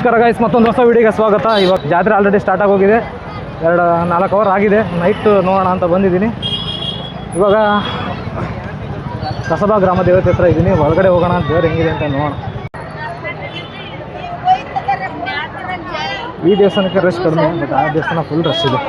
ನಮಸ್ಕಾರ ಗೈಸ್, ಮತ್ತೊಂದು ಹೊಸ ವಿಡಿಯೋಗೆ ಸ್ವಾಗತ. ಇವಾಗ ಜಾತ್ರೆ ಆಲ್ರೆಡಿ ಸ್ಟಾರ್ಟ್ ಆಗೋಗಿದೆ. 4 ಅವರ್ ಆಗಿದೆ. ನೈಟ್ ನೋಡೋಣ ಅಂತ ಬಂದಿದ್ದೀನಿ. ಇವಾಗ ಕಸಬಾ ಗ್ರಾಮ ದೇವತೆ ಹತ್ರ ಇದ್ದೀನಿ. ಒಳಗಡೆ ಹೋಗೋಣ, ದೇವ್ರು ಹೆಂಗಿದೆ ಅಂತ ನೋಡೋಣ. ಈ ದೇವಸ್ಥಾನಕ್ಕೆ ರಶ್ ಕಡಿಮೆ, ಬಟ್ ಆ ದೇವಸ್ಥಾನ ಫುಲ್ ರಶ್ ಇದೆ.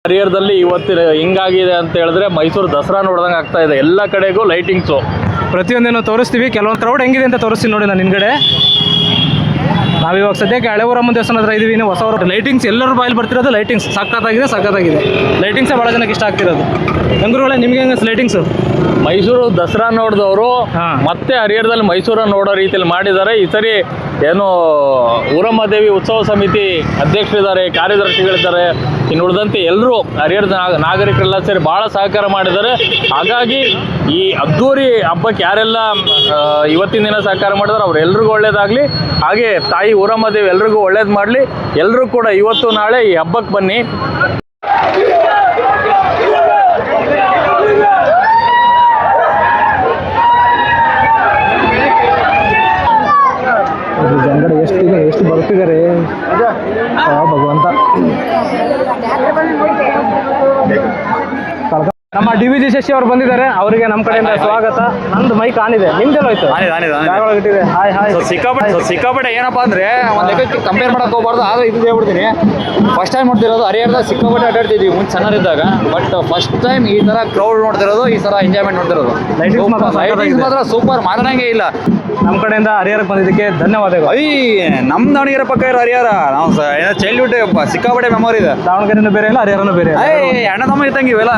ಹರಿಹರದಲ್ಲಿ ಇವತ್ತಿನ ಹಿಂಗಾಗಿದೆ ಅಂತ ಹೇಳಿದ್ರೆ ಮೈಸೂರು ದಸರಾ ನೋಡ್ದಂಗೆ ಆಗ್ತಾ ಇದೆ. ಎಲ್ಲ ಕಡೆಗೂ ಲೈಟಿಂಗ್ಸು, ಪ್ರತಿಯೊಂದೇನೋ ತೋರಿಸ್ತೀವಿ. ಕೆಲವೊಂದು ಕ್ರೌಡ್ ಹೆಂಗಿದೆ ಅಂತ ತೋರಿಸ್ತೀನಿ ನೋಡಿ. ನಾನು ಹಿಂದ್ಗಡೆ ನಾವಿವಾಗ ಸದ್ಯಕ್ಕೆ ಹಳೆವರಮ್ಮ ದೇವಸ್ಥಾನ ಹತ್ರ ಇದ್ದೀವಿ. ಹೊಸವರು ಲೈಟಿಂಗ್ಸ್ ಎಲ್ಲರೂ ಬಾಯಲ್ಲಿ ಬರ್ತಿರೋದು. ಲೈಟಿಂಗ್ಸ್ ಸಖತ್ತಾಗಿದೆ. ಲೈಟಿಂಗ್ಸೇ ಭಾಳ ಜನಕ್ಕೆ ಇಷ್ಟ ಆಗ್ತಿರೋದು. ಬೆಂಗಳೂರಲ್ಲೇ ನಿಮ್ಗೆ ಹೆಂಗೆ ಲೈಟಿಂಗ್ಸು? ಮೈಸೂರು ದಸರಾ ನೋಡಿದವರು ಮತ್ತೆ ಹರಿಹರದಲ್ಲಿ ಮೈಸೂರನ್ನ ನೋಡೋ ರೀತಿಯಲ್ಲಿ ಮಾಡಿದ್ದಾರೆ. ಈ ಸರಿ ಏನು ಊರಮ್ಮ ದೇವಿ ಉತ್ಸವ ಸಮಿತಿ ಅಧ್ಯಕ್ಷರಿದ್ದಾರೆ, ಕಾರ್ಯದರ್ಶಿಗಳಿದ್ದಾರೆ, ಇನ್ನು ಉಳಿದಂತೆ ಎಲ್ಲರೂ ಹರಿಹರದ ನಾಗರಿಕರೆಲ್ಲ ಸೇರಿ ಭಾಳ ಸಹಕಾರ ಮಾಡಿದ್ದಾರೆ. ಹಾಗಾಗಿ ಈ ಅದ್ದೂರಿ ಹಬ್ಬಕ್ಕೆ ಯಾರೆಲ್ಲ ಇವತ್ತಿನ ದಿನ ಸಹಕಾರ ಮಾಡಿದಾರೆ ಅವರೆಲ್ಲರಿಗೂ ಒಳ್ಳೇದಾಗಲಿ. ಹಾಗೆ ತಾಯಿ ಊರಮ್ಮ ದೇವಿ ಎಲ್ರಿಗೂ ಒಳ್ಳೇದು ಮಾಡಲಿ. ಎಲ್ಲರೂ ಕೂಡ ಇವತ್ತು ನಾಳೆ ಈ ಹಬ್ಬಕ್ಕೆ ಬನ್ನಿ. ಜನಗಡೆ ಎಷ್ಟು ಬರ್ತಿದ್ದಾರೆ ಭಗವಂತ. ನಮ್ಮ DVG ಶಶಿ ಅವರು ಬಂದಿದ್ದಾರೆ. ಅವರಿಗೆ ನಮ್ಮ ಕಡೆಯಿಂದ ಸ್ವಾಗತ. ನಂದು ಮೈಕ್ ಆನಿದೆ, ನಿಮ್ದೆಲ್ಲ ಹೋಯ್ತು? ಇಟ್ಟಿದೆ. Hi hi. ಸಿಕ್ಕಾಪಟ್ಟೆ ಏನಪ್ಪ ಅಂದ್ರೆ ಒಂದು ಲೆಕ್ಕಕ್ಕೆ ಕಂಪೇರ್ ಮಾಡಕ್ ಹೋಗ್ಬಾರ್ದು. ಆದ್ರೆ ಇದು ಹೇಳ್ಬಿಡ್ತೀನಿ, ಫಸ್ಟ್ ಟೈಮ್ ನೋಡ್ತಿರೋದು ಹರಿಹರದ. ಸಿಕ್ಕಾಪಟ್ಟೆ ಅಡ್ಡಾಡ್ತಿದ್ವಿ ಮುಂಚೆ ಚೆನ್ನಾಗಿದ್ದಾಗ, ಬಟ್ ಫಸ್ಟ್ ಟೈಮ್ ಈ ತರ ಕ್ರೌಡ್ ನೋಡ್ತಿರೋದು, ಈ ತರ ಎಂಜಾಯ್ಮೆಂಟ್ ನೋಡ್ತಿರೋದು. ಲೈಟಿಂಗ್ಸ್ ಮಾತ್ರ ಸೂಪರ್, ಮಾತಾಡಂಗೆ ಇಲ್ಲ. ನಮ್ಮ ಕಡೆಯಿಂದ ಹರಿಹರಕ್ಕೆ ಬಂದಿದ್ದಕ್ಕೆ ಧನ್ಯವಾದಗಳು. ನಮ್ಮ ದಾವಣಗೆರೆ ಪಕ್ಕ ಇರೋ ಹರಿಹರ, ನಾವು ಚೈಲ್ಡ್ಹುಡ್ ಸಿಕ್ಕಾಪಟ್ಟೆ ಮೆಮೊರಿ ಇದೆ. ದಾವಣಗೆರೆನೂ ಬೇರೆ ಇಲ್ಲ, ಹರಿಹರನೂ ಬೇರೆ. ಅಣ್ಣ ತಮ್ಮ ಇದ್ದಂಗೆ ಇವೆಲ್ಲ.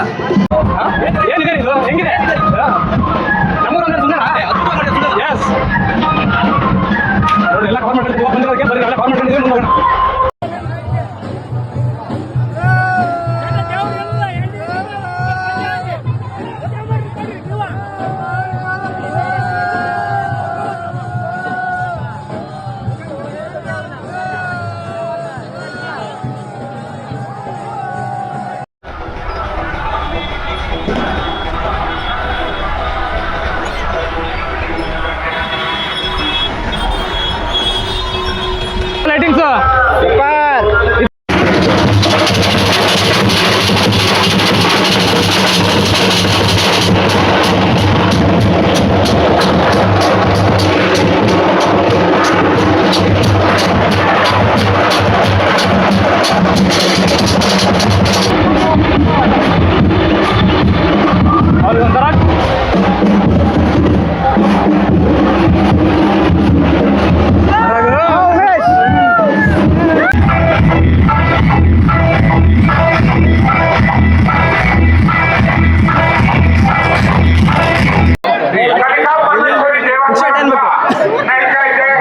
ಲೈಟಿಂಗ್ಸ್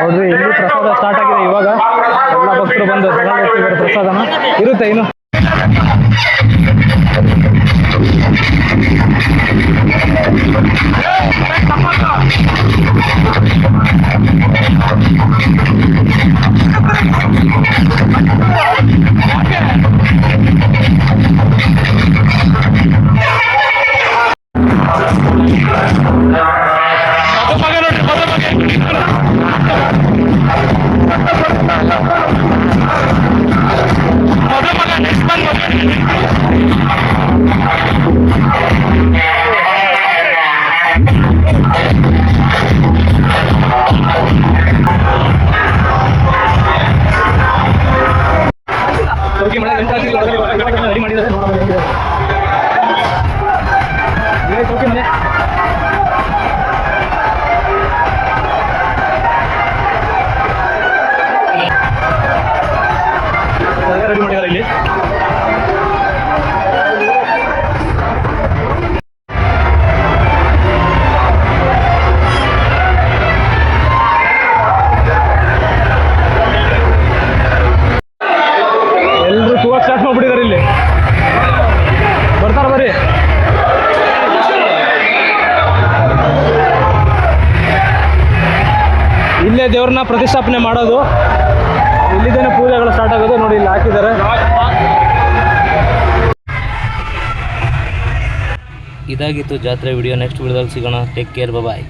ನೋಡ್ರಿ, ಇಲ್ಲಿ ಪ್ರಸಾದ ಸ್ಟಾರ್ಟ್ ಆಗಿದೆ. ಇವಾಗ ಎಲ್ಲ ಭಕ್ತರು ಬಂದು ತಗೊಂಡು ಹೋಗ್ತಿದ್ದಾರೆ ಪ್ರಸಾದನ. ಇರುತ್ತೆ ಇನ್ನು. ಇಲ್ಲೇ ದೇವ್ರನ್ನ ಪ್ರತಿಷ್ಠಾಪನೆ ಮಾಡೋದು, ಇಲ್ಲಿದ್ದೇನೆ ಪೂಜೆಗಳು ಸ್ಟಾರ್ಟ್ ಆಗೋದು. ನೋಡಿ ಇಲ್ಲಿ ಹಾಕಿದ್ದಾರೆ. ಇದಾಗಿತ್ತು ಜಾತ್ರೆ ವಿಡಿಯೋ. ನೆಕ್ಸ್ಟ್ ವಿಡಿಯೋದಲ್ಲಿ ಸಿಗೋಣ. ಟೇಕ್ ಕೇರ್, ಬಾಯ್.